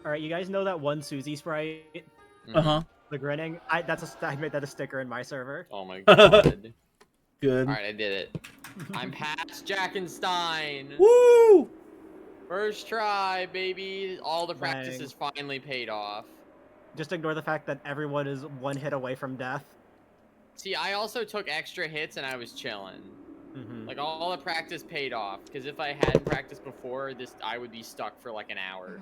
All right, you guys know that one Susie sprite? Uh-huh. The grinning? I made that a sticker in my server. Oh my god. Good. Alright, I did it. I'm past Jackenstein. Woo! First try, baby. All the practice Dang. is finally paid off. Just ignore the fact that everyone is one hit away from death. See, I also took extra hits and I was chilling. Like, all the practice paid off. Because if I hadn't practiced before, I would be stuck for like an hour.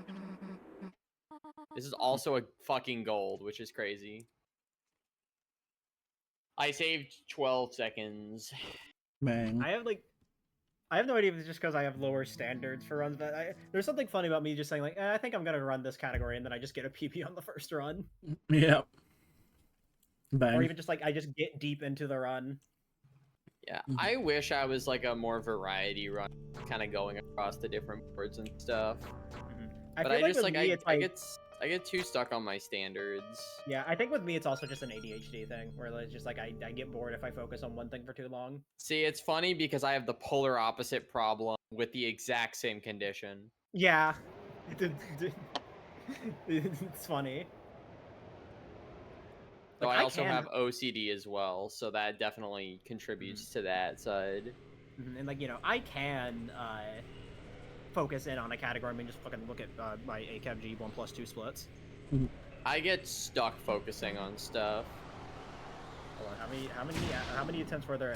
This is also a fucking gold, which is crazy. I saved 12 seconds. Bang. I have no idea if it's just because I have lower standards for runs, but there's something funny about me just saying like, I think I'm gonna run this category, and then I just get a PB on the first run. Yep. Bang. Or even just like I just get deep into the run. Yeah, I wish I was like a more variety run, kind of going across the different boards and stuff. But I just like I get too stuck on my standards. Yeah, I think with me it's also just an ADHD thing where it's just like I get bored if I focus on one thing for too long. See, it's funny because I have the polar opposite problem with the exact same condition. Yeah, it's funny. So Like, I also have OCD as well, so that definitely contributes to that side. And like, you know, I can focus in on a category and just fucking look at my ACAB G 1+2 splits. I get stuck focusing on stuff. Hold on, how many attempts were there?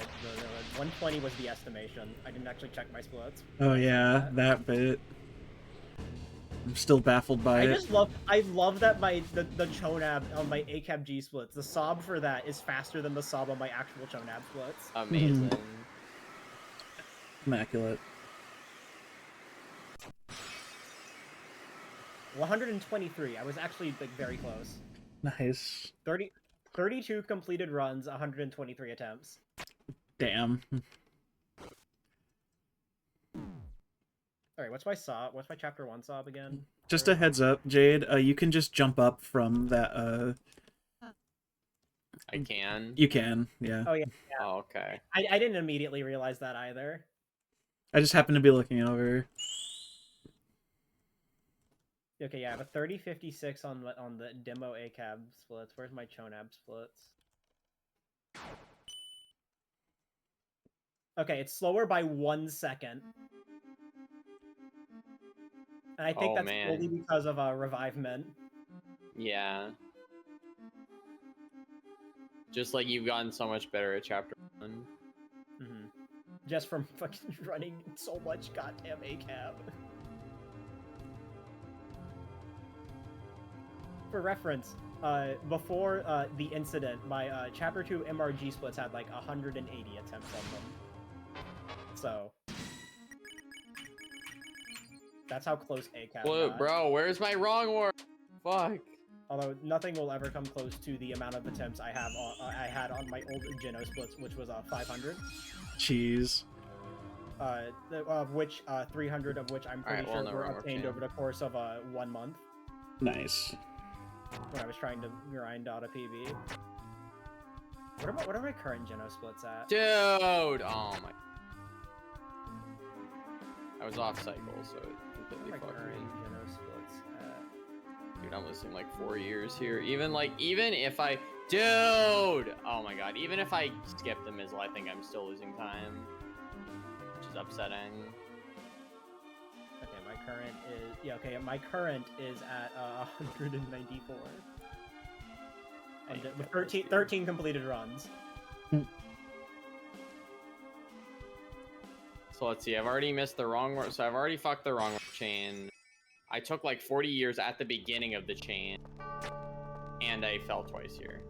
120 was the estimation. I didn't actually check my splits. Oh yeah, that bit. I'm still baffled by it. I love that the Chonab on my ACAB G splits, the sob for that is faster than the sob on my actual Chonab splits. Amazing. Immaculate. 123. I was actually like very close. Nice. 32 completed runs, 123 attempts. Damn. Alright, what's my sob? What's my chapter 1 sob again? Just a heads up, Jade, you can just jump up from that, I can? You can, yeah. Oh, yeah. Oh, okay. I didn't immediately realize that either. I just happened to be looking over. Okay, yeah, I have a 30-56 on the demo ACAB splits. Where's my Chonab splits? Okay, it's slower by 1 second. And I think that's only because of Revivement. Yeah. Just like you've gotten so much better at chapter 1. Just from fucking running so much goddamn ACAB. For reference, before the incident, my chapter 2 MRG splits had like 180 attempts on them. So that's how close ACAB got. Bro, where's my wrong word? Fuck. Although nothing will ever come close to the amount of attempts I had on my old Geno splits, which was 500. Jeez. Of which 300 of which I'm pretty sure were obtained over the course of 1 month. Nice. When I was trying to grind out a PB. What are my current Geno splits at? Dude! Oh my. I was off cycle, so it completely fucked me. Geno splits at? Dude, I'm losing like 4 years here. Even if I... Dude! Oh my god, even if I skip the Mizzle, I think I'm still losing time. Which is upsetting. Okay, my current is... Yeah, okay, my current is at 194. And with 13 completed runs. So let's see, I've already missed the wrong one. So I've already fucked the wrong chain. I took like 40 years at the beginning of the chain. And I fell twice here.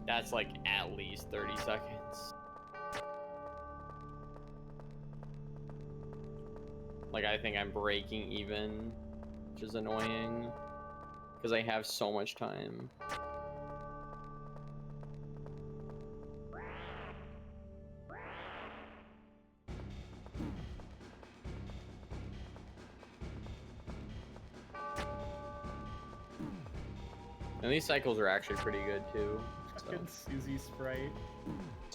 That's like at least 30 seconds. Like, I think I'm breaking even, which is annoying. Because I have so much time. And these cycles are actually pretty good too. Fucking Susie Sprite.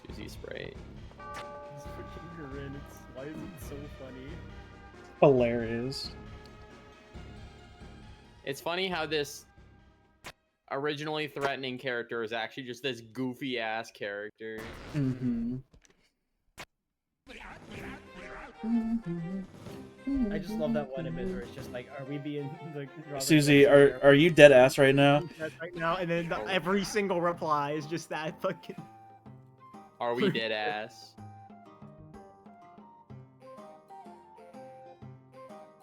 Susie Sprite. It's freaking Corinne. Why is it so funny? Hilarious. It's funny how this originally threatening character is actually just this goofy ass character. Mm-hmm. I just love that one image where it's just like, are we being the Susie, are you dead ass right now? right now? And then every single reply is just that fucking. Are we dead ass?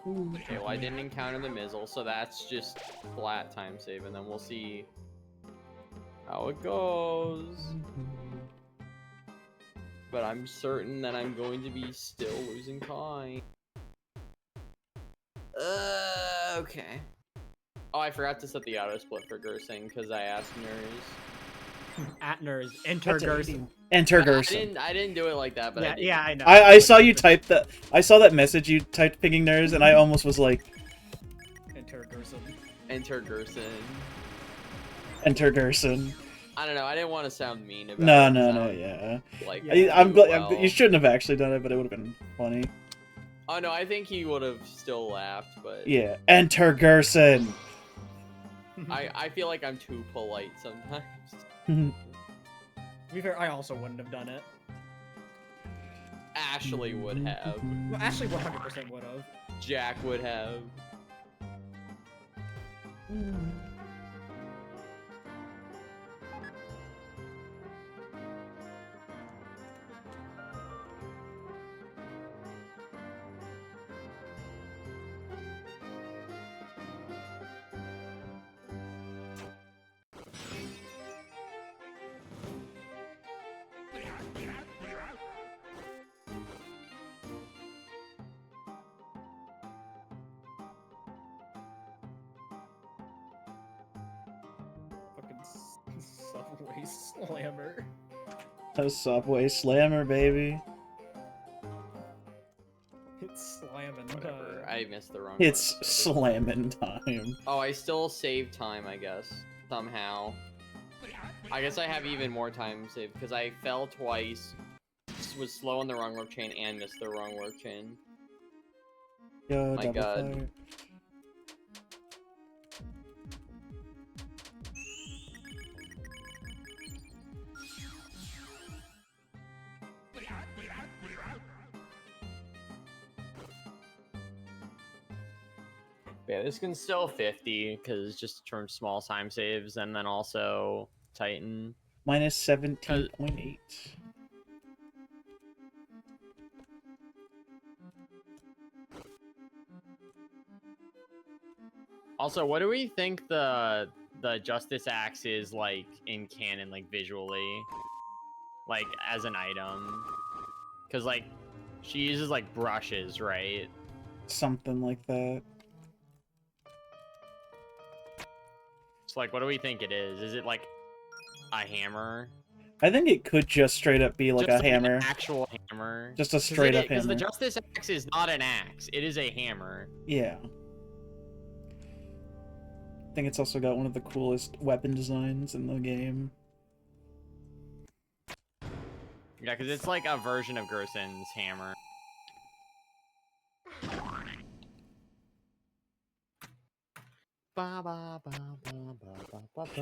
Okay, well I didn't encounter the Mizzle, so that's just flat time save, and then we'll see how it goes. But I'm certain that I'm going to be still losing time. Okay. Oh, I forgot to set the auto split for Gersing because I asked Nurs. At Nurs, enter Gerson. Enter Gerson. I didn't do it like that, but yeah, I know. I saw you type that. I saw that message you typed pinging Nurs, and I almost was like, Enter Gerson. Enter Gerson. enter Gerson. I don't know. I didn't want to sound mean about No, it. no, yeah. Like, I'm glad well. you shouldn't have actually done it, but it would have been funny. Oh no, I think he would have still laughed, but Yeah, enter Gerson. I feel like I'm too polite sometimes. To be fair, I also wouldn't have done it. Ashley would have. Well, Ashley 100% would have. Jack would have. Fucking Subway Slammer. A Subway Slammer, baby. It's slamming. Whatever. I missed the wrong It's one. slamming time. Oh, I still saved time, I guess. Somehow. I guess I have even more time saved because I fell twice, was slow on the wrong work chain, and missed the wrong work chain. Yo, My double God. fire. Yeah, this can still 50 because it's just from small time saves, and then also Titan. Minus 17.8. Also, what do we think the Justice Axe is like in canon, like visually, like as an item? Because like she uses like brushes, right? Something like that. So like, what do we think it is? Is it like a hammer? I think it could just straight up be like Just a hammer. an actual hammer. Just a straight up Because hammer. the Justice Axe is not an axe; it is a hammer. Yeah. I think it's also got one of the coolest weapon designs in the game. Yeah, because it's like a version of Gerson's hammer.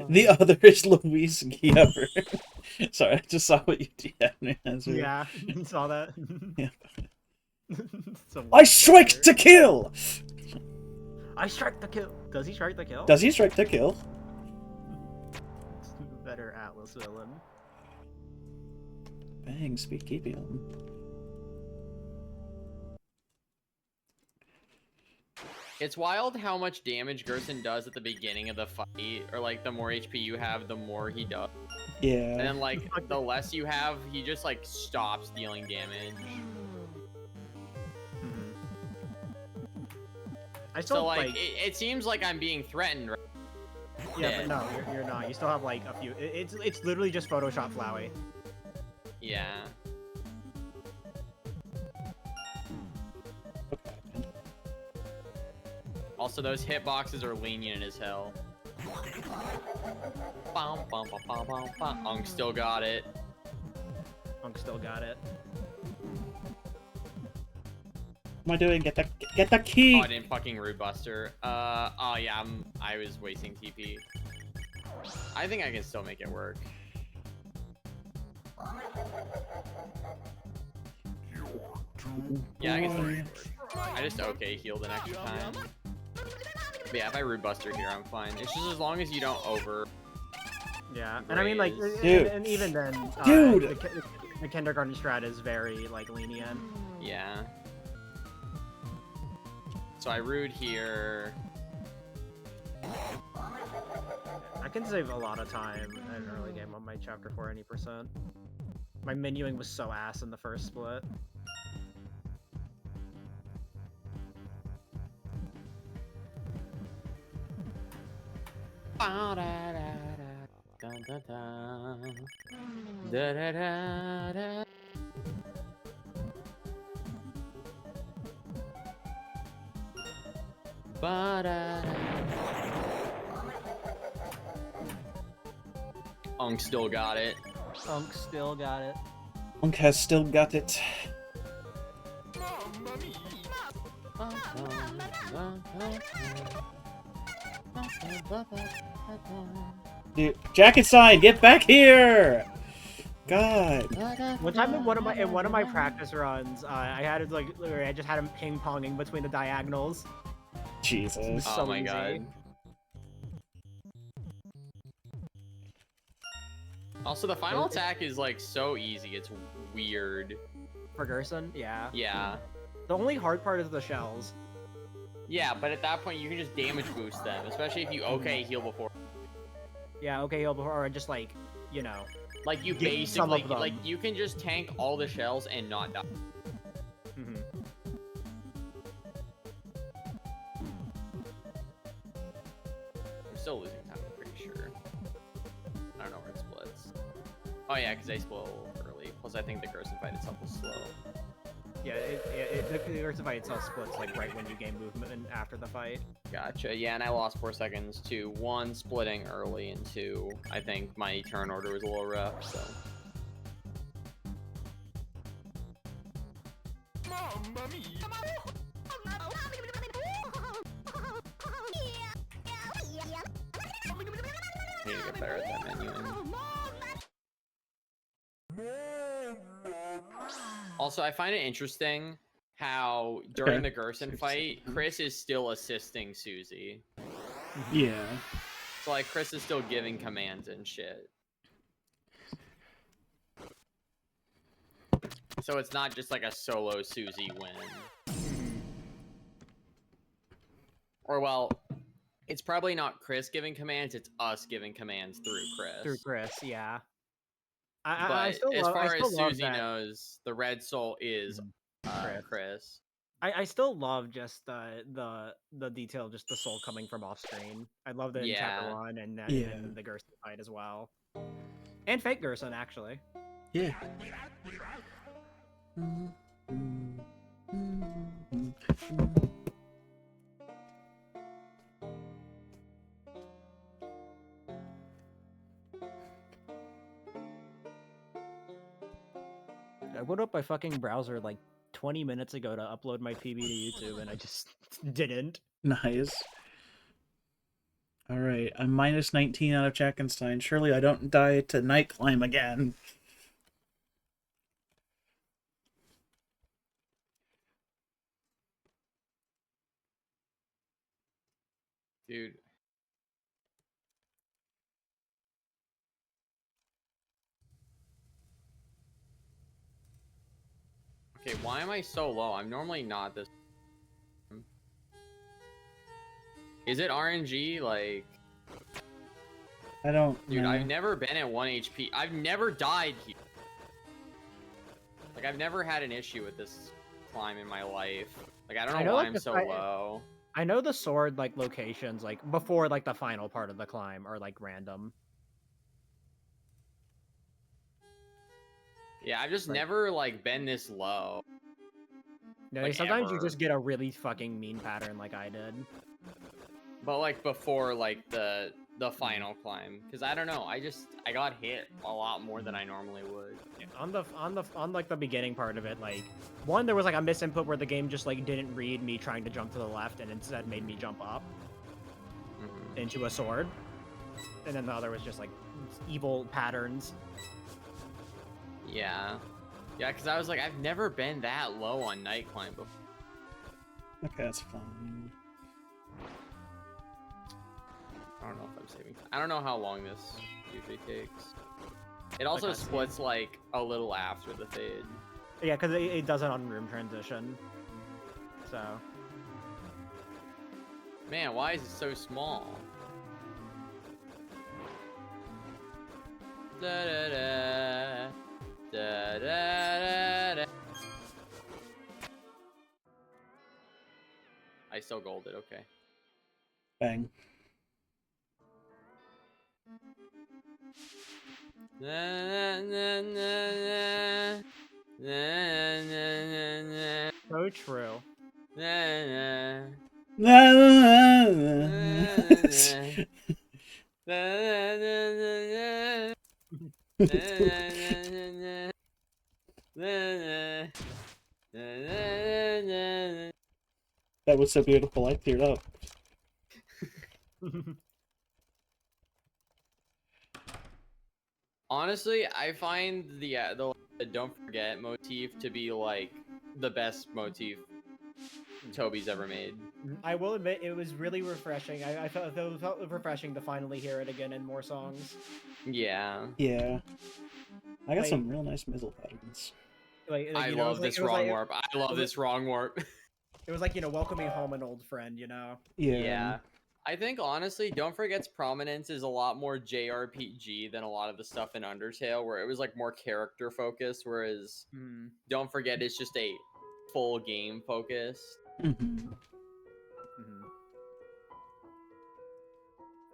The other is Luis Gieber. Sorry, I just saw what you did. Yeah, saw that. Yeah. So I strike to kill! I strike the kill. Does he strike the kill? Does he strike to kill? Better Atlas villain. Bang, speed keeping him. It's wild how much damage Gerson does at the beginning of the fight, or like the more HP you have, the more he does. Yeah. And then like the less you have, he just like stops dealing damage. I still So like it seems like I'm being threatened. Right? Yeah, but no, you're not. You still have like a few. It's literally just Photoshop Flowey. Yeah. Also, those hitboxes are lenient as hell. Unk still got it. Unk still got it. am I doing? Get the key! Oh, I didn't fucking Rude Buster. Oh yeah, I was wasting TP. I think I can still make it work. Yeah, I can still make it work. I just okay healed an extra time. But yeah, if I Rude Buster here, I'm fine. It's just as long as you don't over. Yeah, and I mean, like, Dude. and even then, Dude. the kindergarten strat is very like lenient. Yeah. So I Rude here. I can save a lot of time in an early game on my chapter 4 any %. My menuing was so ass in the first split. Unk still got it. Unk still got it. Unk has still got it. Dude, Jacket Sign, get back here! God. One time in one of my practice runs, I had it like literally, I just had him ping ponging between the diagonals. Jesus. Oh So my easy. god. Also, the final attack is like so easy. It's weird. For Gerson, yeah. Yeah. The only hard part is the shells. Yeah, but at that point you can just damage boost them, especially if you okay heal before. Yeah, okay, heal before, or just like, you know. Like you Get some of basically them. like you can just tank all the shells and not die. Mm-hmm. We're still losing time, I'm pretty sure. I don't know where it splits. Oh yeah, because they split a little early. Plus I think the Gerson fight itself was slow. Yeah, the Gerson fight itself splits like right when you gain movement after the fight. Gotcha. Yeah, and I lost 4 seconds to 1 splitting early, and 2 I think my turn order was a little rough, so. I need to get better at that menu. Also, I find it interesting how during the Gerson fight, Chris is still assisting Susie. Yeah. So like Chris is still giving commands and shit. So it's not just like a solo Susie win. Or well, it's probably not Chris giving commands, it's us giving commands through Chris. Through Chris, yeah. But as far as Susie that. knows, the red soul is Chris. I still love just the detail, just the soul coming from off screen. I love that in chapter 1 and in the Gerson fight as well. And fake Gerson, actually. Yeah. I went up my fucking browser like 20 minutes ago to upload my PB to YouTube, and I just didn't. Nice. Alright, I'm minus 19 out of Jackenstein. Surely I don't die to night climb again. Dude. Okay, why am I so low? I'm normally not this. Is it RNG? Like... I don't Dude, know. I've never been at 1 HP. I've never died here. Like, I've never had an issue with this climb in my life. Like, I don't know why I'm so low. I know the sword, like, locations, like, before, like, the final part of the climb are, like, random. Yeah, I've just never, like, been this low. No, Like, sometimes you ever. just get a really fucking mean pattern like I did. But, like, before, like, the the final climb, because I don't know, I got hit a lot more than I normally would. On like the beginning part of it, like one, there was like a misinput where the game just like didn't read me trying to jump to the left and instead made me jump up into a sword, and then the other was just like evil patterns. Yeah, because I was like, I've never been that low on night climb before. Okay, that's fine. I don't know if I'm saving time. I don't know how long this usually takes. It also splits like a little after the fade. Yeah, because it does it on room transition. So. Man, why is it so small? Da da da da da da. I still golded. Okay. Bang. Na, na, na, na, na, na, na, So true. na, na. That was so beautiful, I teared up. Honestly, I find the don't forget motif to be like the best motif Toby's ever made. I will admit it was really refreshing. I felt it felt refreshing to finally hear it again in more songs. Yeah. Yeah. I got some real nice mizzle patterns. I love this wrong warp. I love this wrong warp. It was like, you know, welcoming home an old friend, you know? Yeah. I think, honestly, Don't Forget's prominence is a lot more JRPG than a lot of the stuff in Undertale, where it was, like, more character-focused, whereas Don't Forget is just a full game focus.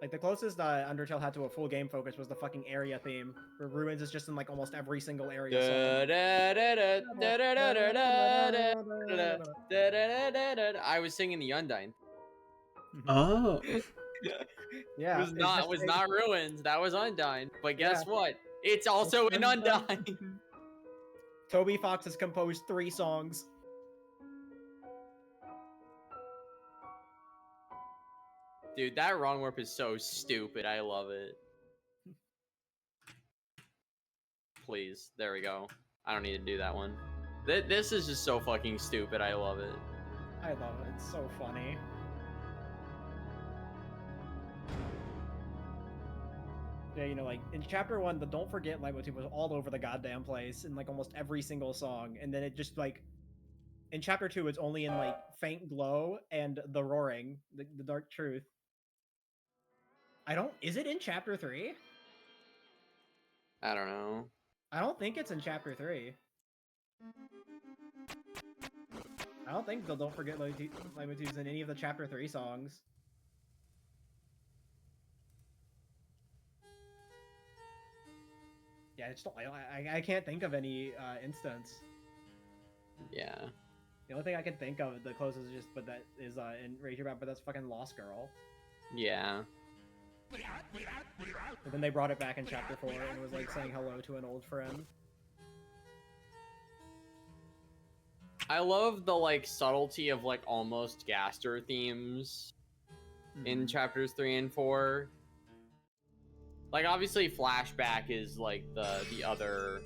Like, the closest Undertale had to a full game focus was the fucking area theme, where Ruins is just in, like, almost every single area song. I was singing the Undyne. Oh. Yeah. It was not Ruins, that was Undyne. But guess what? It's also an Undyne. Toby Fox has composed 3 songs. Dude, that wrong warp is so stupid. I love it. Please. There we go. I don't need to do that one. This is just so fucking stupid. I love it. I love it. It's so funny. Yeah, you know, like, in Chapter 1, the Don't Forget leitmotif was all over the goddamn place in, like, almost every single song. And then it just, like... In Chapter 2, it's only in, like, Faint Glow and The Roaring, the Dark Truth. Is it in Chapter 3? I don't know. I don't think it's in Chapter 3. I don't think the Don't Forget leitmotifs in any of the Chapter 3 songs. Yeah, I can't think of any instance. Yeah. The only thing I can think of the closest is in Rage About, but that's fucking Lost Girl. Yeah. And then they brought it back in Chapter 4 and it was like saying hello to an old friend. I love the like subtlety of like almost Gaster themes in chapters 3 and 4. Like obviously Flashback is like the other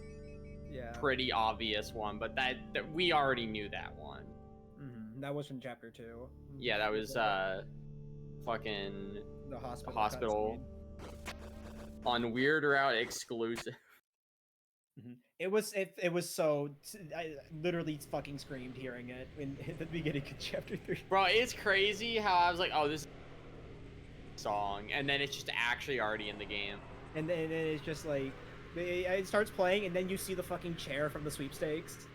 pretty obvious one, but that we already knew that one. That was from Chapter 2. Yeah, that was fucking the hospital on Weird Route exclusive. It was so I literally fucking screamed hearing it at the beginning of Chapter 3. Bro, it's crazy how I was like, oh, this song, and then it's just actually already in the game. And then it's just like it starts playing, and then you see the fucking chair from the sweepstakes.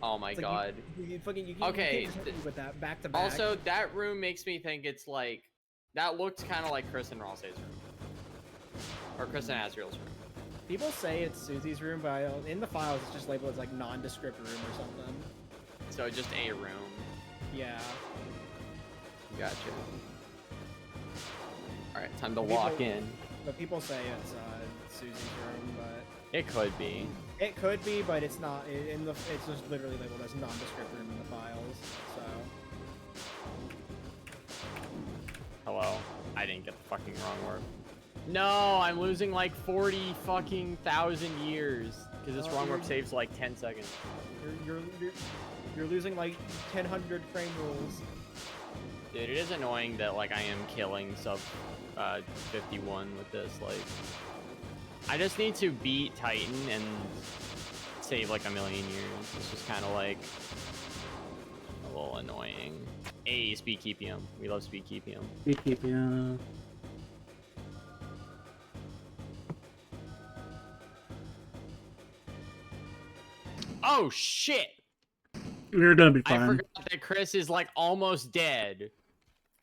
Oh my god! You can't with that back to back. Also, that room makes me think it's like that looks kind of like Chris and Ross's room, or Chris and Asriel's room. People say it's Susie's room, but in the files it's just labeled as like nondescript room or something. So just a room. Yeah. Gotcha. Alright, time to walk in. But people say it's Susie's room, but It could be. it could be, but it's not. It's just literally labeled as nondescript room in the files. So. Hello. I didn't get the fucking wrong word. No, I'm losing like 40 fucking thousand years because this wrong warp saves like 10 seconds. You're losing like 1,000 frame rules. Dude, it is annoying that like I am killing sub 51 with this. Like, I just need to beat Titan and save like a million years. It's just kind of like a little annoying. Hey, speed keep him. We love speed keep him. Speed keep him. Oh shit! You're gonna be fine. I forgot that Chris is like almost dead.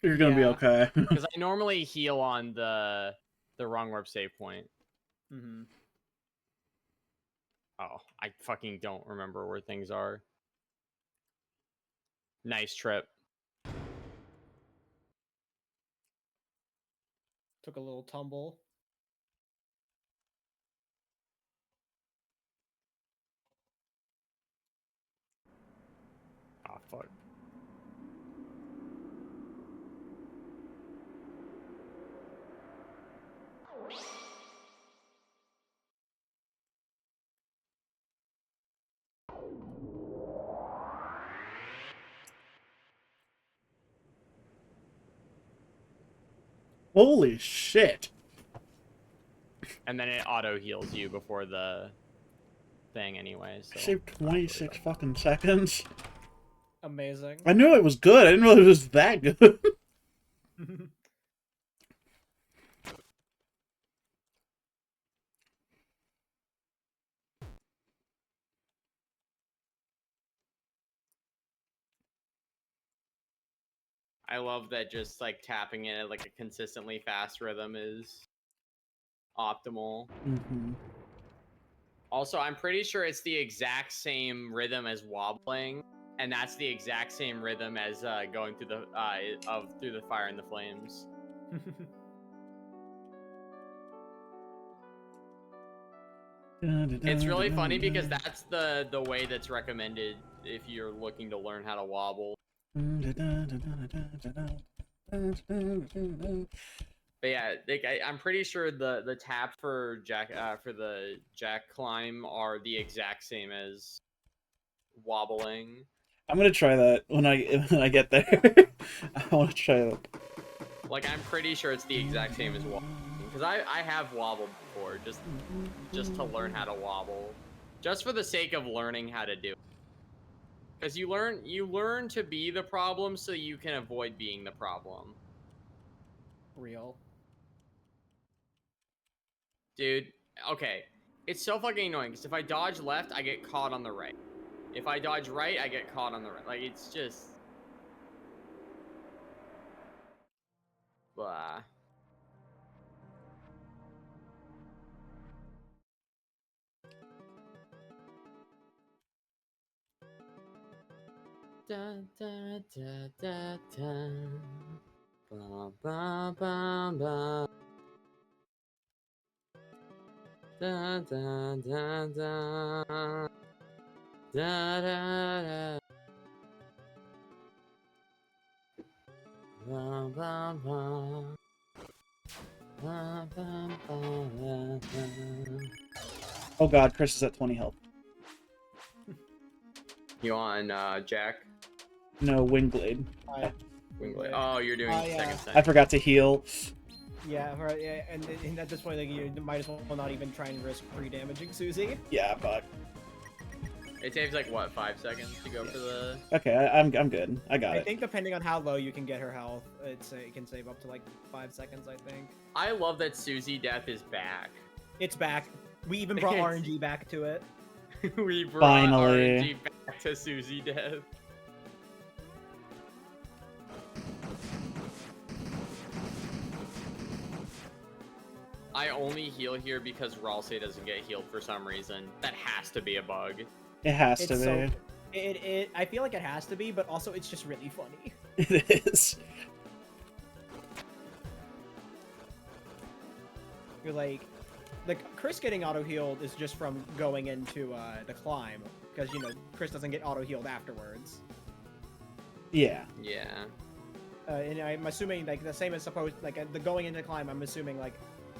You're gonna be okay. Because I normally heal on the wrong warp save point. Mm-hmm. Oh, I fucking don't remember where things are. Nice trip. Took a little tumble. Oh, fuck. Holy shit. And then it auto heals you before the thing anyway. So. Saved 26 fucking seconds. Amazing. I knew it was good. I didn't know it was that good. I love that just like tapping it at like a consistently fast rhythm is optimal. Mm-hmm. Also, I'm pretty sure it's the exact same rhythm as wobbling, and that's the exact same rhythm as going through the through the fire and the flames. It's really funny because that's the way that's recommended if you're looking to learn how to wobble. But yeah, like, I'm pretty sure the tap for the jack climb are the exact same as wobbling. I'm gonna try that when I get there. I want to try that. Like, I'm pretty sure it's the exact same as wobbling because I have wobbled before just to learn how to wobble, just for the sake of learning how to do it. Because you learn to be the problem so you can avoid being the problem. Real. Dude, okay. It's so fucking annoying because if I dodge left, I get caught on the right. If I dodge right, I get caught on the right. Like, it's just... Blah. Da, da, da, da, da. Ba, ba, ba, ba. Da, da, da, da. Da, da, da. Ba, ba, ba. Ba, ba, ba, ba, ba. Oh god, Chris is at 20 health. You on Jack? No, Wingblade. Wingblade. Oh, you're doing yeah. second set. I forgot to heal. Yeah, right. Yeah, and at this point, like, you might as well not even try and risk pre-damaging Susie. Yeah, fuck. It saves like what, 5 seconds to go for the. Okay, I'm good. I got I it. think depending on how low you can get her health, it can save up to like 5 seconds. I think. I love that Susie Death is back. It's back. We even brought RNG back to it. We brought Finally. RNG back to Susie Death. I only heal here because Ralsei doesn't get healed for some reason. That has to be a bug. It has to It's so, be. I feel like it has to be, but also it's just really funny. It is. You're like Chris getting auto healed is just from going into the climb, because you know Chris doesn't get auto healed afterwards. Yeah. Yeah. And I'm assuming like the same as supposed like the going into the climb. I'm assuming like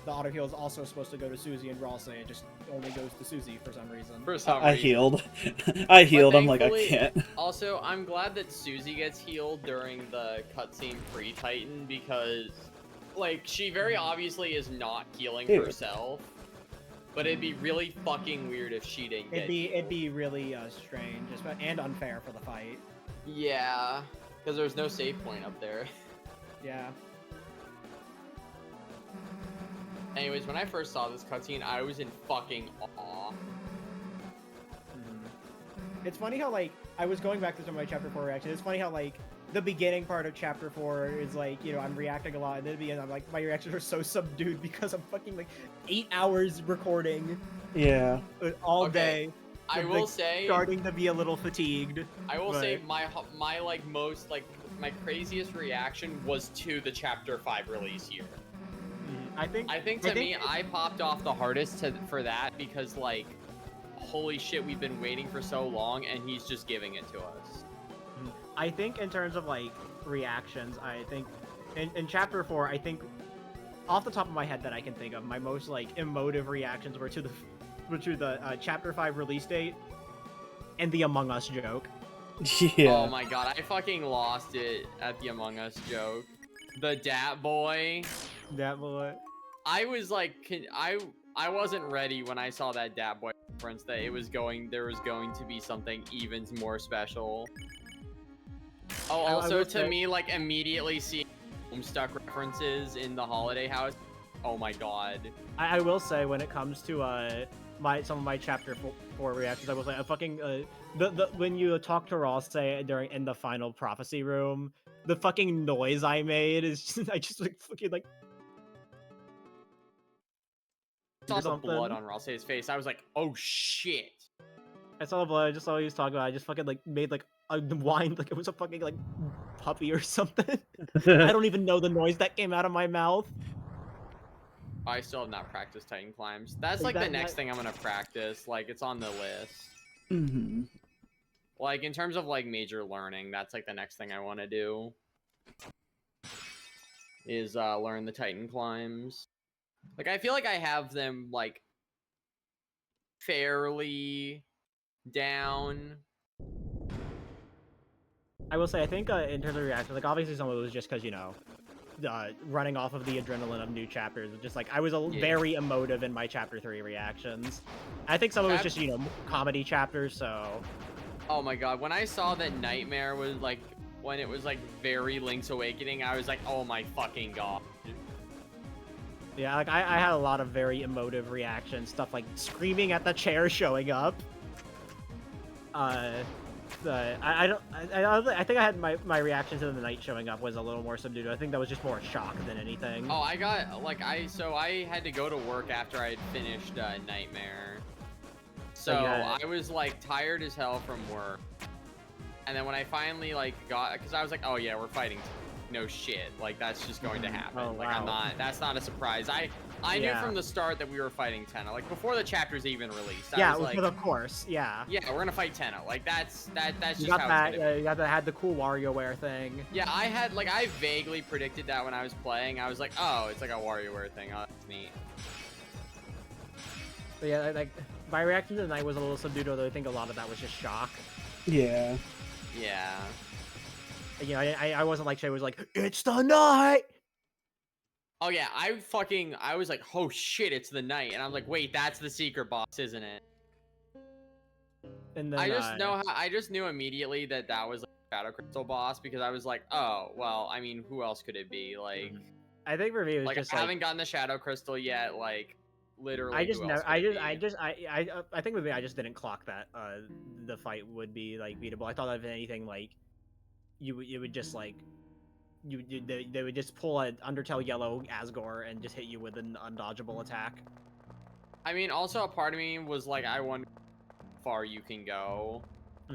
the auto heal is also supposed to go to Susie and Ralsei. It just only goes to Susie for some reason. For some I reason. healed. I healed. I'm like, I thankfully- can't. Also, I'm glad that Susie gets healed during the cutscene pre-Titan because, like, she very obviously is not healing Dude. herself. But it'd be really fucking weird if she didn't get It'd be really strange and unfair for the fight. Yeah, because there's no save point up there. Yeah. Anyways, when I first saw this cutscene, I was in fucking awe. It's funny how like I was going back to some of my chapter 4 reactions. It's funny how like the beginning part of chapter 4 is like, you know, I'm reacting a lot, and then at the end I'm like, my reactions are so subdued because I'm fucking like 8 hours recording. Yeah. All Okay, day. I I'm, will like, say, starting to be a little fatigued. I will but- say my like most like my craziest reaction was to the chapter 5 release here. I think to me, I popped off the hardest for that because like, holy shit, we've been waiting for so long, and he's just giving it to us. I think in terms of like reactions, I think in chapter 4, I think off the top of my head that I can think of, my most like emotive reactions were to the chapter 5 release date and the Among Us joke. Yeah. Oh my god, I fucking lost it at the Among Us joke. The Dat Boy. That boy. I was like, I wasn't ready when I saw that Dat Boy reference that there was going to be something even more special. Oh, I also will to say- me, like immediately seeing Homestuck references in the Holiday House. Oh my god. I will say when it comes to some of my chapter 4 reactions, I was like, I fucking when you talk to Ross in the final prophecy room, the fucking noise I made is just, I just like fucking like I saw the something. blood on Ralsei's face. I was like, oh shit. I saw the blood. I just saw what he was talking about. I just fucking like made like a whine like it was a fucking like puppy or something. I don't even know the noise that came out of my mouth. I still have not practiced Titan climbs. That's Like, like the that- next that- thing I'm gonna practice. Like it's on the list. Mm-hmm. Like in terms of like major learning, that's like the next thing I want to do. Is learn the Titan climbs. Like I feel like I have them like fairly down. I will say, I think in terms of reactions, like obviously some of it was just because you know, running off of the adrenaline of new chapters. Just like I was Yeah. very emotive in my chapter 3 reactions. I think some of it was Chap- just you know comedy chapters. So Oh my god, when I saw that Nightmare was like when it was like very Link's Awakening, I was like, oh my fucking god. yeah, like I had a lot of very emotive reactions, stuff like screaming at the chair showing up. I think I had my reaction to the knight showing up was a little more subdued. I think that was just more shock than anything. Oh, I got like I had to go to work after I had finished Nightmare. So yeah. I was like tired as hell from work. And then when I finally like got, because I was like, oh yeah, we're fighting. No shit, like that's just going to happen. Oh, Like wow. that's not a surprise. I knew Yeah. from the start that we were fighting Tenno. Like before the chapters even released. I Yeah, was like, because of course, yeah. yeah, we're gonna fight Tenno. Like that's just You got how that. it's gonna be. You got that. Had the cool WarioWare thing. Yeah, I vaguely predicted that when I was playing. I was like, oh, it's like a WarioWare thing. Oh, that's neat. But yeah, like my reaction to the night was a little subdued, although I think a lot of that was just shock. Yeah. Yeah. You know, I wasn't like Shay was like, it's the night. Oh yeah, I was like, oh shit, it's the night, and I'm like, wait, that's the secret boss, isn't it? And then I just knew immediately that was like a Shadow Crystal boss because I was like, oh well, I mean, who else could it be? Like, I think for me it was like just I like haven't gotten the Shadow Crystal yet. Like, literally, I just who never, else could it be? I think with me I just didn't clock that the fight would be like beatable. I thought that if anything like you would just like they would just pull an Undertale yellow Asgore and just hit you with an undodgeable attack. I mean, also a part of me was like, I wonder how far you can go.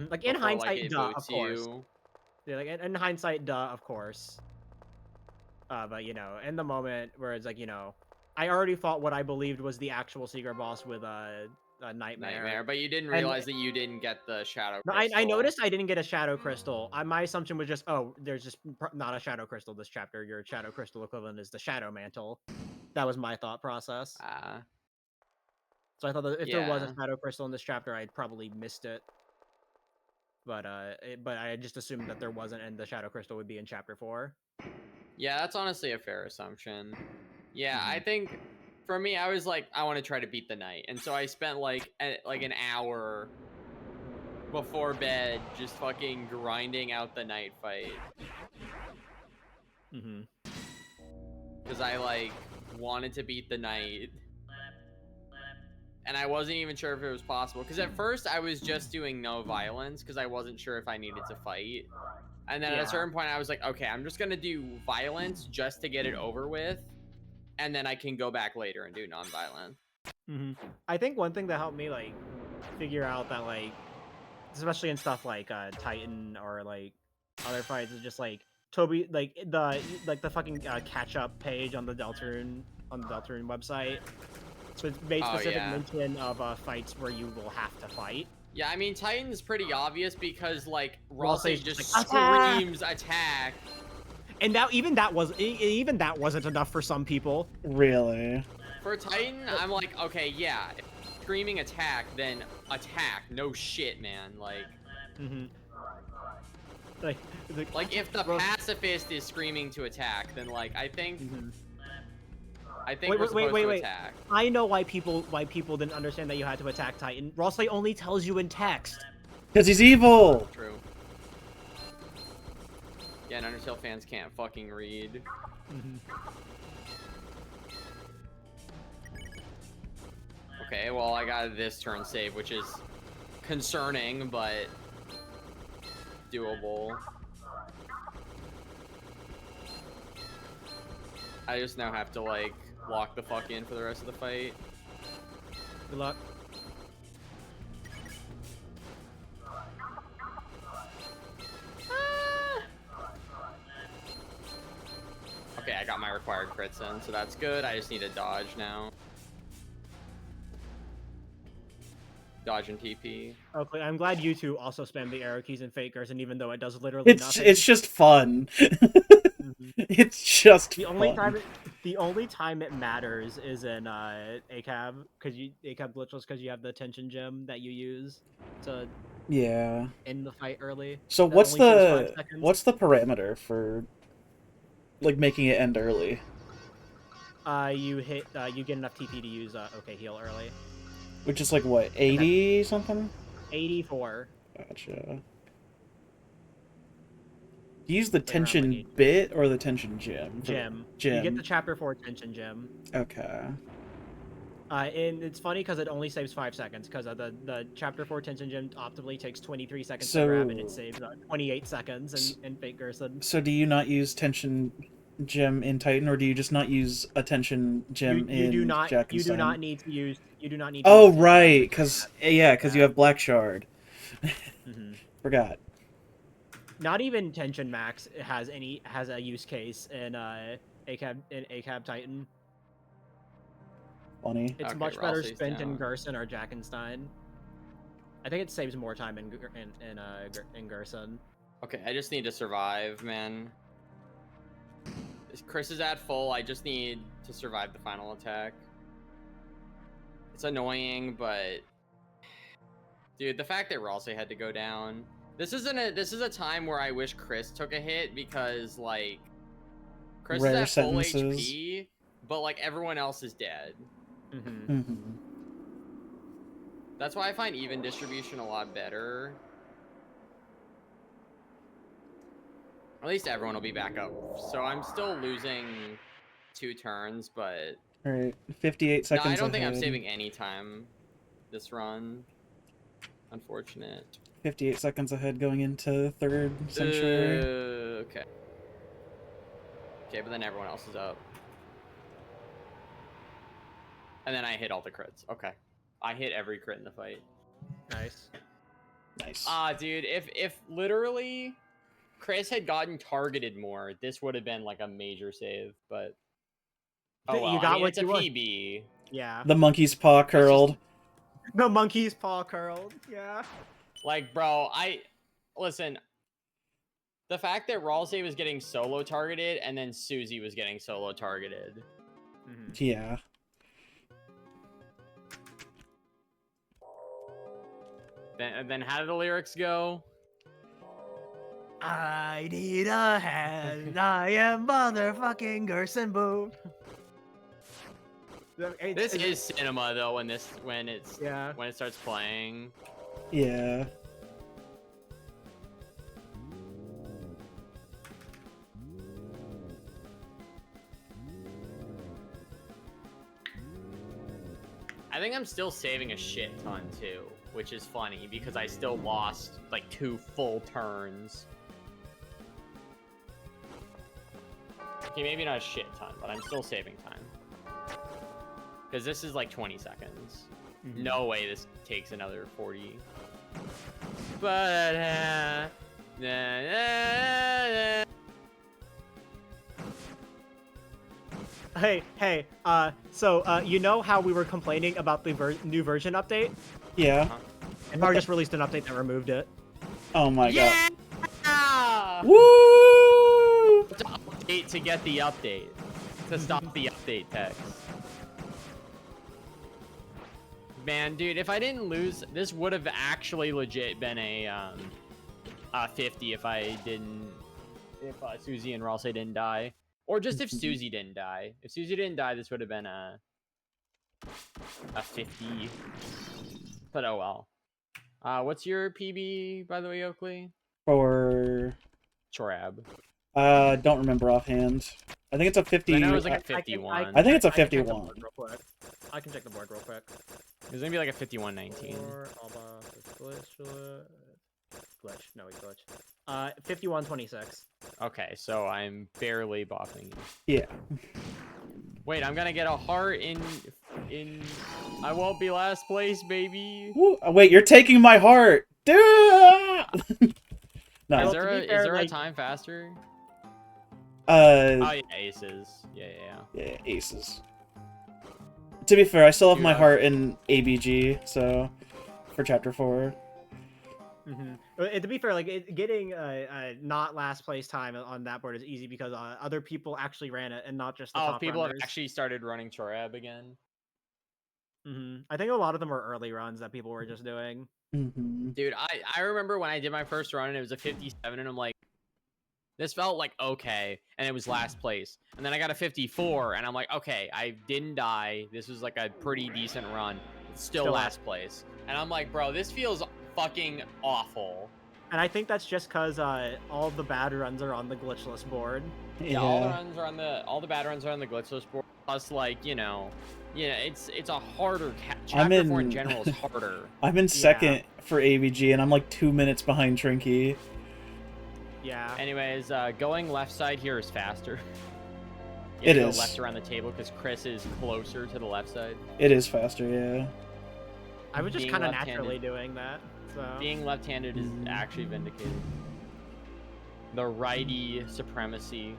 Like in before, hindsight, like, it duh, of boots course. you. Yeah, like in hindsight, duh, of course. But you know, in the moment where it's like, you know, I already fought what I believed was the actual secret boss with a nightmare. But you didn't And- realize that you didn't get the shadow No, crystal. I noticed I didn't get a shadow crystal. My assumption was just, oh, there's just not a shadow crystal this chapter. Your shadow crystal equivalent is the shadow mantle. That was my thought process. So I thought that if there was a shadow crystal in this chapter, I'd probably missed it. But I just assumed that there wasn't, and the shadow crystal would be in chapter 4. Yeah, that's honestly a fair assumption. Yeah, I think for me, I was like, I want to try to beat the night, and so I spent like an hour before bed just fucking grinding out the night fight. Because I like wanted to beat the night. And I wasn't even sure if it was possible. Because at first I was just doing no violence because I wasn't sure if I needed to fight. And then at a certain point I was like, okay, I'm just going to do violence just to get it over with. And then I can go back later and do non-violent. I think one thing that helped me like figure out that like, especially in stuff like Titan or like other fights, is just like Toby, like the fucking catch-up page on the Deltarune website. So it's made specific mention of fights where you will have to fight. Yeah, I mean Titan's pretty obvious because like Ralsei just like, screams attack. And that even that wasn't enough for some people. Really? For Titan, I'm like, okay, yeah, if screaming attack, then attack. No shit, man. Like, like if the pacifist is screaming to attack, then like I think we're supposed to attack. I know why people didn't understand that you had to attack Titan. Ralsei only tells you in text. Because he's evil. True. Yeah, and Undertale fans can't fucking read. Okay, well, I got this turn save, which is concerning, but doable. I just now have to, like, lock the fuck in for the rest of the fight. Good luck. Okay, I got my required crits in, so that's good. I just need to dodge now. Dodge and TP. Okay, I'm glad you two also spam the arrow keys and fakers, and even though it does literally nothing. It's just fun. It's just the only time it matters is in ACAB ACAB Glitchless because you have the tension gem that you use to end the fight early. So that what's the parameter for like making it end early? You get enough TP to use OK Heal early. Which is like what, 80 something? 84. Gotcha. You use the tension bit or the tension gem? Gem. You get the chapter 4 tension gem. Okay. And it's funny because it only saves 5 seconds because the chapter 4 tension gem optimally takes 23 seconds to grab and it saves 28 seconds in Fate Gerson. So do you not use tension gem in Titan, or do you just not use a tension gem in Jack and You do not need to use. Oh right, because you have Black Shard. Forgot. Not even tension max has a use case in ACAB Titan. Funny. It's much better spent in Gerson or Jackenstein. I think it saves more time in Gerson. Okay, I just need to survive, man. Chris is at full. I just need to survive the final attack. It's annoying, but dude, the fact that Ralsei had to go down. This is a time where I wish Chris took a hit because like Chris is at full HP, but like everyone else is dead. That's why I find even distribution a lot better. At least everyone will be back up. So I'm still losing 2 turns, but... Alright, 58 seconds No, I don't think ahead. I'm saving any time this run. Unfortunate. 58 seconds ahead going into 3rd century. Okay. Okay, but then everyone else is up. And then I hit all the crits. Okay. I hit every crit in the fight. Nice. Nice. Dude, if literally... Chris had gotten targeted more, this would have been like a major save, but Oh well, You got I mean, what it's a you want. PB. Yeah. The monkey's paw curled. The monkey's paw curled. Yeah. Like, bro, listen. The fact that Ralsei was getting solo targeted and then Susie was getting solo targeted. Yeah. Then how do the lyrics go? I need a hand. I am motherfucking Gerson Boo. This is cinema though when it starts playing. Yeah. I think I'm still saving a shit ton too, which is funny because I still lost like 2 full turns. Okay, maybe not a shit ton, but I'm still saving time. Because this is like 20 seconds. No way this takes another 40. But Hey, so you know how we were complaining about the new version update? Yeah. And Power just released an update that removed it. Oh my god. Yeah! Woo! To update to get the update. To stop the update text. Man, dude, if I didn't lose, this would have actually legit been a 50 if Susie and Ralsei didn't die. Or just if Susie didn't die. If Susie didn't die, this would have been a 50. But oh well. What's your PB, by the way, Oakley? For Chorab. don't remember offhand. I think it's a 50. I know it was like a 51. I think it's a I can check the 51. board real quick. I can check the board real quick. It was gonna be like a 51-19. Glitch. No, he's glitch. 51-26. Okay, so I'm barely bopping. Yeah. Wait, I'm gonna get a heart in. I won't be last place, baby. Woo. Wait, you're taking my heart. Dude! No. Is there to be fair, a time faster? Oh yeah, aces. Yeah. Aces. To be fair, I still have Dude, my heart in ABG, so for chapter 4. To be fair, like getting not last place time on that board is easy because other people actually ran it and not just the top people runners. have actually started running Chorab again. I think a lot of them were early runs that people were just doing. Dude, I remember when I did my first run and it was a 57 and I'm like, this felt like okay, and it was last place. And then I got a 54 and I'm like, okay, I didn't die. This was like a pretty decent run. It's still last place. And I'm like, bro, this feels fucking awful. And I think that's just because all the bad runs are on the glitchless board. Yeah, all the bad runs are on the glitchless board. Plus, like, it's a harder chapter 4 in general is harder. I'm in second for ABG, and I'm like 2 minutes behind Trinky. Yeah. Anyways, going left side here is faster. It go is. left around the table because Chris is closer to the left side. It is faster, yeah. I was just kind of naturally doing that. So. Being left-handed is actually vindicated. The righty supremacy.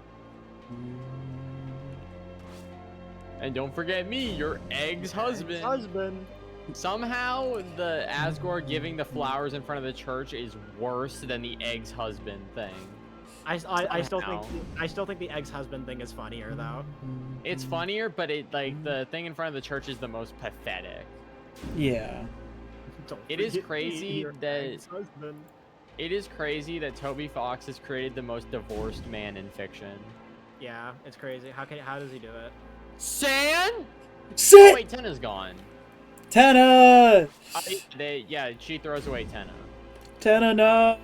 And don't forget me, your egg's husband. Somehow, the Asgore giving the flowers in front of the church is worse than the egg's husband thing. I still think the ex-husband thing is funnier though. It's funnier, but the thing in front of the church is the most pathetic. Yeah. It is crazy that Toby Fox has created the most divorced man in fiction. Yeah, it's crazy. How does he do it? San? Sit! Oh, wait, Tenna's gone. Tenna! She throws away Tenna. Tenna, no!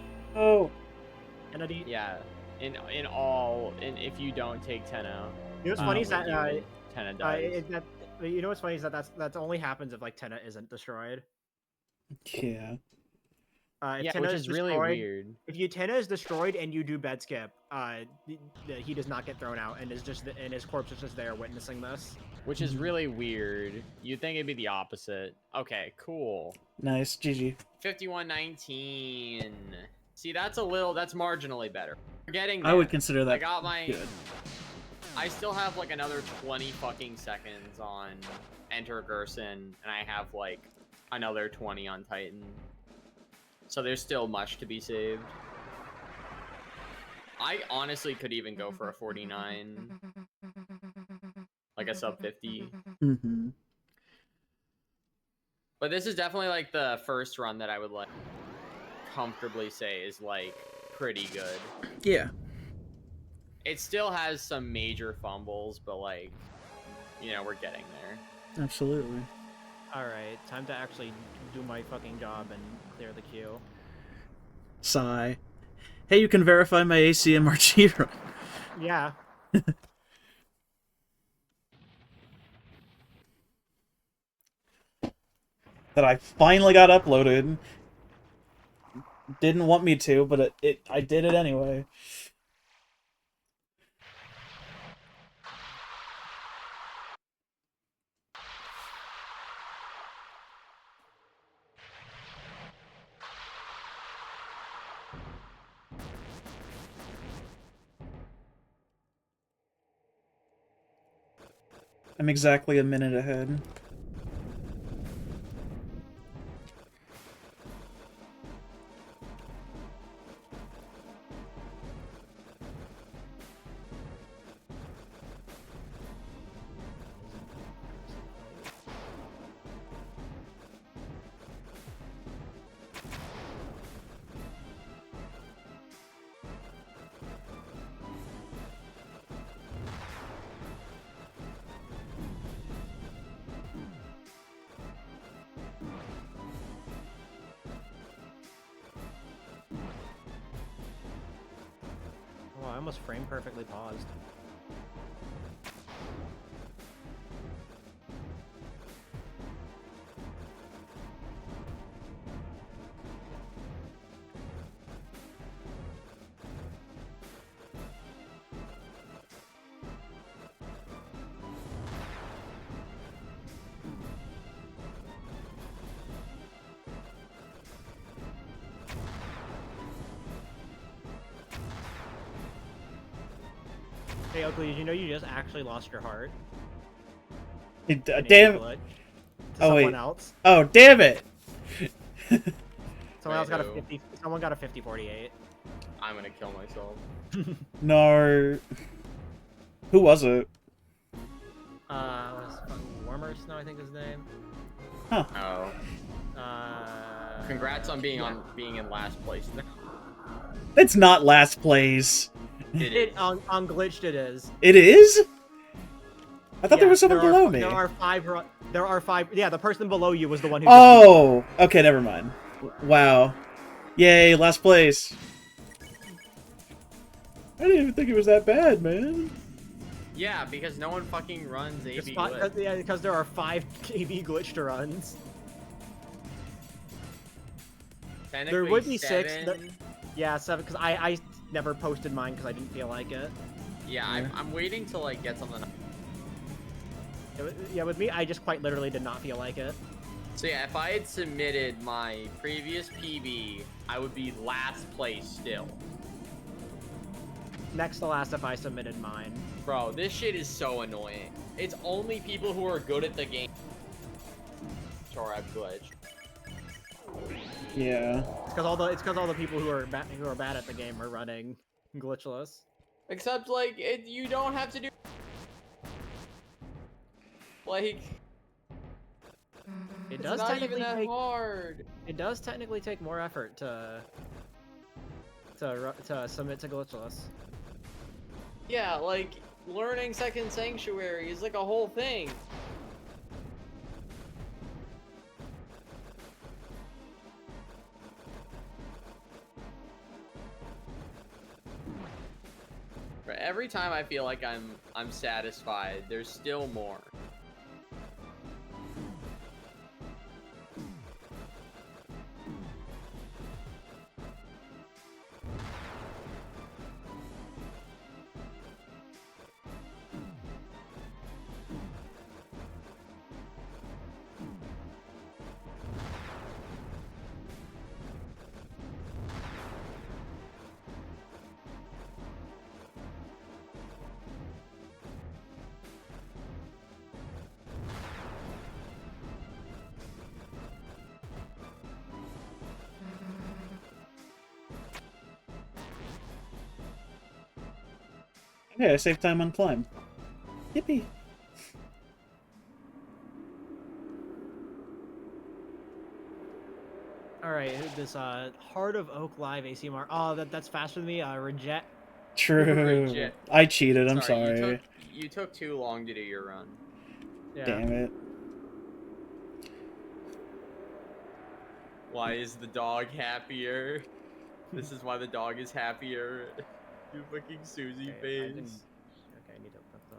Yeah. If you don't take Tenna. You know what's funny is that Tenna dies. You know what's funny is that only happens if like Tenna isn't destroyed. Yeah. Which is really weird. If Tenna is destroyed and you do bed skip, he does not get thrown out and his corpse is just there witnessing this. Which is really weird. You'd think it'd be the opposite. Okay, cool. Nice, GG. 51-19. See, that's marginally better. We're getting there. I would consider that I got my good. I still have like another 20 fucking seconds on Enter Gerson, and I have like another 20 on Titan. So there's still much to be saved. I honestly could even go for a 49, like a sub 50. Mm-hmm. But this is definitely like the first run that I would like comfortably say is like pretty good. Yeah. It still has some major fumbles, but like, you know, we're getting there. Absolutely. Alright, time to actually do my fucking job and clear the queue. Sigh. Hey, you can verify my ACMRG run. Yeah. That I finally got uploaded. Didn't want me to, but I did it anyway. I'm exactly a minute ahead. Oh, I almost frame perfectly paused. Hey, Oakley, did you know you just actually lost your heart? Damn. To Oh, someone wait. else. Oh, damn it! Someone else got a 50. Someone got a 50-48. I'm gonna kill myself. No. Who was it? Warmer Snow, I think is his name. Huh. Oh. Congrats on being in last place now. It's not last place. It is. On Glitched it is. It is? I thought there was someone below me. There are five. Yeah, the person below you was the one who. Oh! Okay, never mind. Wow. Yay, last place. I didn't even think it was that bad, man. Yeah, because no one fucking runs AV glitch. Yeah, because there are 5 AV glitched runs. There would be 6. Yeah, 7. Because I never posted mine because I didn't feel like it. Yeah, I'm waiting to like get something. Yeah, with me, I just quite literally did not feel like it. So yeah, if I had submitted my previous PB, I would be last place still. Next to last if I submitted mine. Bro, this shit is so annoying. It's only people who are good at the game. Chorab glitch. Yeah. It's because all the people who are bad at the game are running glitchless. Except like you don't have to do like It it's does not even technically that take hard. It does technically take more effort to submit to glitchless. Yeah, like learning Second Sanctuary is like a whole thing. But every time I feel like I'm satisfied, there's still more. Okay, I saved time on climb. Yippee! All right, this Heart of Oak live ACMR. Oh, that's faster than me. Reject. True. Reject. I cheated. I'm sorry. You took too long to do your run. Yeah. Damn it. Why is the dog happier? This is why the dog is happier. You fucking Susie Okay, face. okay, I need to put the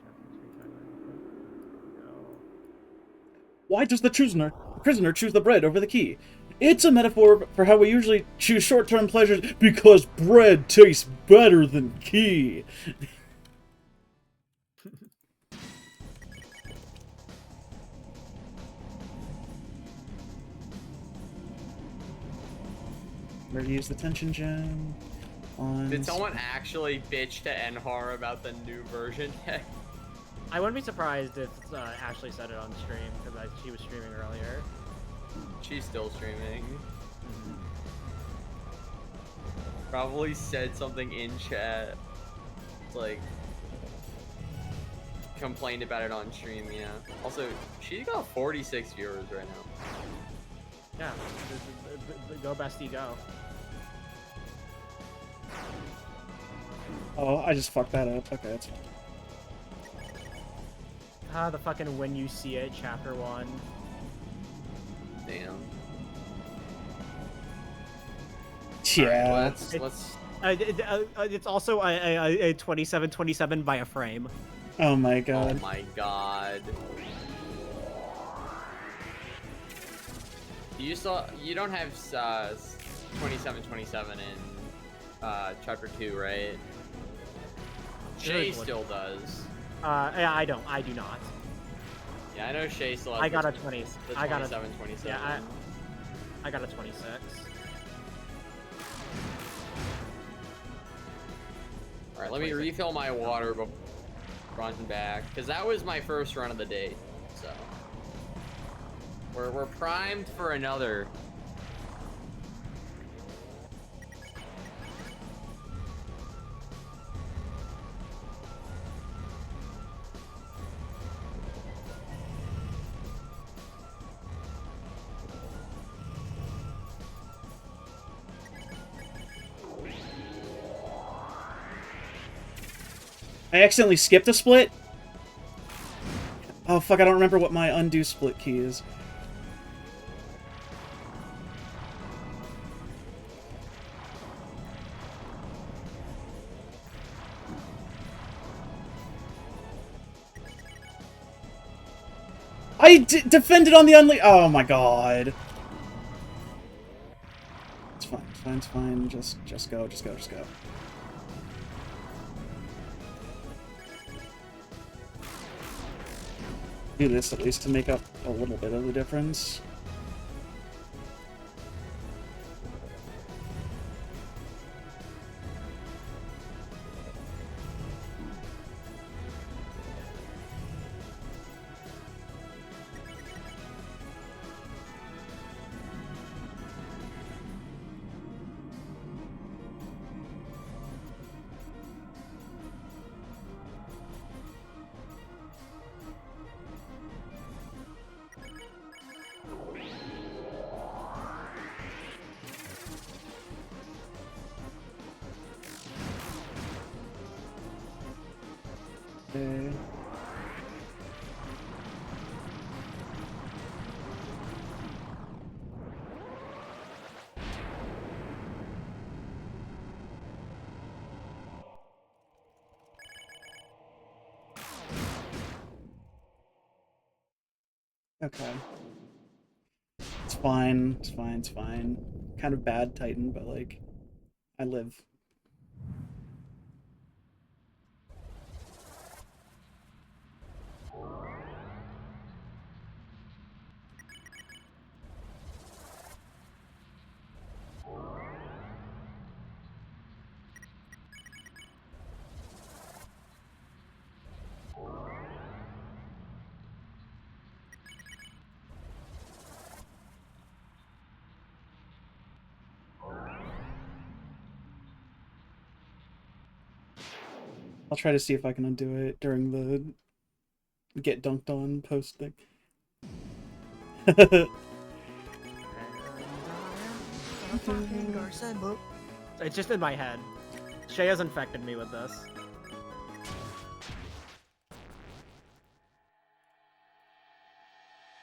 Japanese free timer real quick. There we go. Why does the prisoner choose the bread over the key? It's a metaphor for how we usually choose short-term pleasures because bread tastes better than key. Where to use the tension gem on... Did someone actually bitch to Enhar about the new version tech? I wouldn't be surprised if Ashley said it on stream because she was streaming earlier. She's still streaming. Probably said something in chat. Like, complained about it on stream, yeah. Also, she's got 46 viewers right now. Yeah, go bestie, go. Oh, I just fucked that up. Okay, that's fine. Ah, the fucking When You See It, chapter 1. Damn. Yeah. Right, let's. It's also a 27-27 by a frame. Oh my Oh god. my god. You don't have 27-27 in chapter 2, right? Shay still does. Yeah, I don't. I do not. Yeah, I know Shay still has. I got a 20. The I got a 27-27. Yeah, I got a 26. All right, let me refill my water before running back, because that was my first run of the day. So we're primed for another. I accidentally skipped a split? Oh fuck, I don't remember what my undo split key is. I defended on the oh my god. It's fine, it's fine, it's fine. Just go, just go, just go. Do this at least to make up a little bit of the difference. Okay. Okay. It's fine, it's fine, it's fine. Kind of bad Titan, but like, I live. I'll try to see if I can undo it during the get dunked on post thing. It's just in my head. Shay has infected me with this.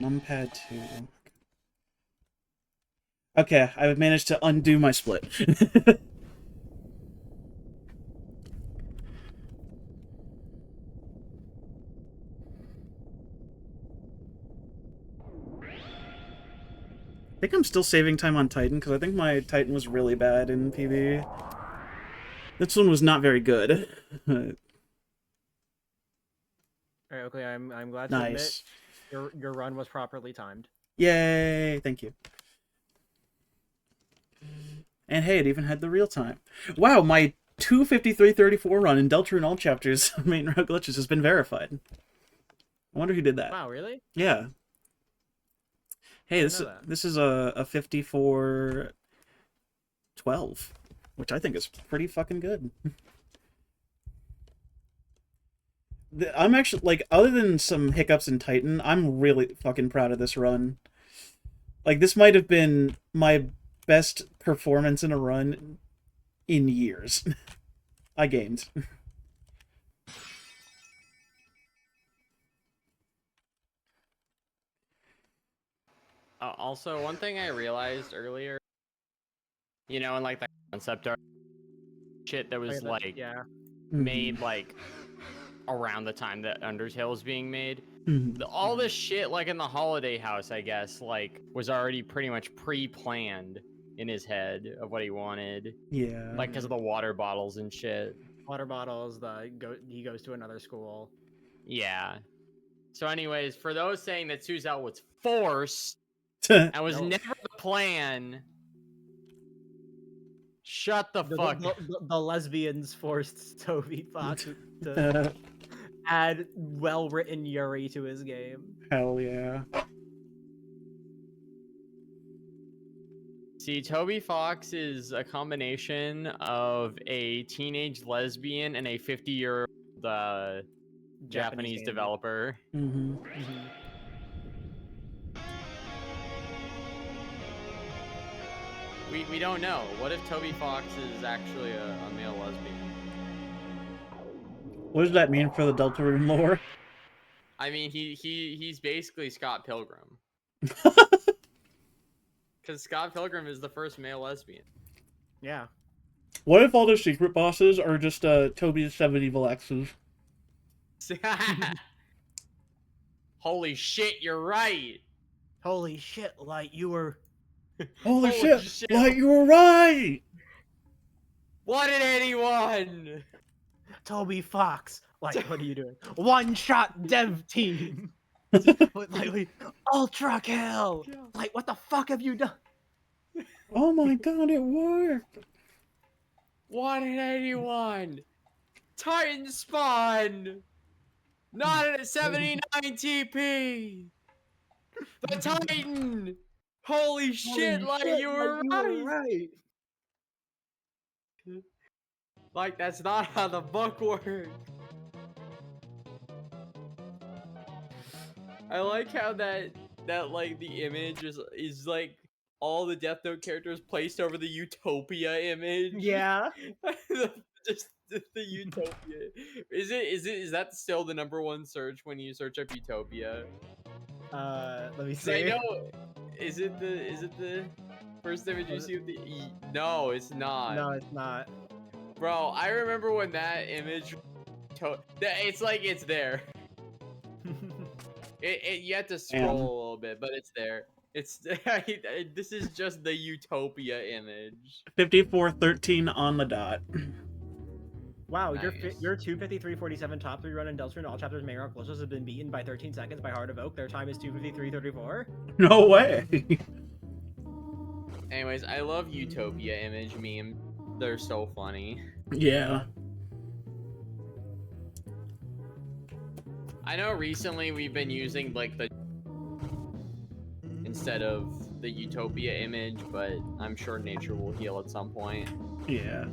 Numpad 2. Okay, I've managed to undo my split. I think I'm still saving time on Titan, because I think my Titan was really bad in PB. This one was not very good. Alright, okay, I'm glad to Nice. admit your run was properly timed. Yay! Thank you. And hey, it even had the real time. Wow, my 2:53:34 run in Deltarune all chapters main route glitches has been verified. I wonder who did that. Wow, really? Yeah. Hey, this is a 54:12, which I think is pretty fucking good. I'm actually, like, other than some hiccups in Titan, I'm really fucking proud of this run. Like, this might have been my best performance in a run in years. I gamed. Also, one thing I realized earlier, you know, in like the concept art shit that was like made like around the time that Undertale was being made. All this shit, like in the Holiday House, I guess, like was already pretty much pre-planned in his head of what he wanted. Yeah. Like because of the water bottles and shit. Water bottles. He goes to another school. Yeah. So, anyways, for those saying that Suzel was forced and was never the plan, shut the fuck up. The lesbians forced Toby Fox to add well-written Yuri to his game. Hell yeah. See, Toby Fox is a combination of a teenage lesbian and a 50-year-old Japanese developer. We don't know. What if Toby Fox is actually a male lesbian? What does that mean for the Deltarune lore? I mean, he's basically Scott Pilgrim. Because Scott Pilgrim is the first male lesbian. Yeah. What if all the secret bosses are just Toby's 7 evil exes? Holy shit, you're right! Holy shit, Light, you were... Holy shit, Light, you were right! What did anyone? Toby Fox, like, what are you doing? One-shot dev team! Like, ultra kill! Like, what the fuck have you done? Oh my god, it worked! What did anyone? Titan spawn! Not at a 79 TP! The Titan! Holy shit, like you were right! Like, that's not how the book works. I like how that like the image is like all the Death Note characters placed over the Utopia image. Yeah. Just the Utopia. Is that still the #1 search when you search up Utopia? Let me see. I know. Is it the first image you see of the No, it's not. No, it's not. Bro, I remember when that image it's like it's there. You have to scroll a little bit, but it's there. It's this is just the Utopia image. 54:13 on the dot. Wow, nice. your 2:53:47 top 3 run in Deltarune all chapters main rock glitches have been beaten by 13 seconds by HeartOfOak. Their time is 2:53:34. No way. Anyways, I love Utopia image memes. They're so funny. Yeah. I know recently we've been using like the instead of the Utopia image, but I'm sure nature will heal at some point. Yeah.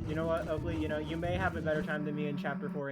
You know what, Oakley? You know, you may have a better time than me in Chapter 4